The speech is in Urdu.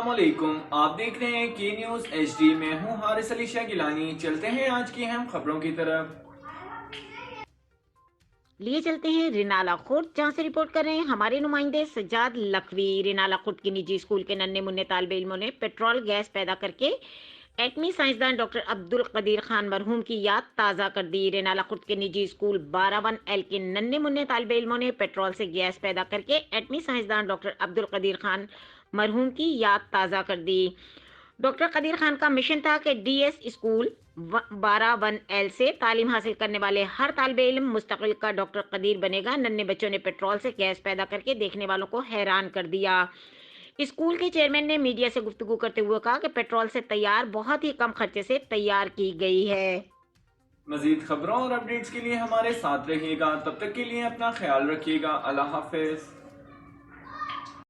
السلام علیکم، آپ دیکھ رہے ہیں کی نیوز ایچ ڈی۔ میں ہوں حارث علی شاہ گیلانی۔ چلتے ہیں آج کی اہم خبروں کی طرف۔ لیے چلتے ہیں رینالہ خرد، جہاں سے رپورٹ کر رہے ہیں ہمارے نمائندے سجاد لکھوی۔ رینالہ خرد کے نجی اسکول کے ننھے منھے طالب علموں نے پیٹرول گیس پیدا کر کے ایٹمی سائنسدان ڈاکٹر عبد القدیر خان مرحوم کی یاد تازہ کر دی۔ رینالہ خرد کے نجی اسکول 12/1L کے ننھے منھے طالب علموں نے پیٹرول سے گیس پیدا کر کے ایٹمی سائنسدان ڈاکٹر عبد القدیر خان مرحوم کی یاد تازہ کر دی۔ ڈاکٹر قدیر خان کا مشن تھا کہ ڈی ایس اسکول 12/1L سے تعلیم حاصل کرنے والے ہر طالب علم مستقبل کا ڈاکٹر قدیر بنے گا۔ ننھے بچوں نے پیٹرول سے گیس پیدا کر کے دیکھنے والوں کو حیران کر دیا۔ اسکول کے چیئرمین نے میڈیا سے گفتگو کرتے ہوئے کہا کہ پیٹرول سے تیار بہت ہی کم خرچے سے تیار کی گئی ہے۔ مزید خبروں اور اپڈیٹس کے لیے ہمارے ساتھ رہیے گا۔ تب تک کے لیے اپنا خیال رکھیے گا۔ اللہ حافظ۔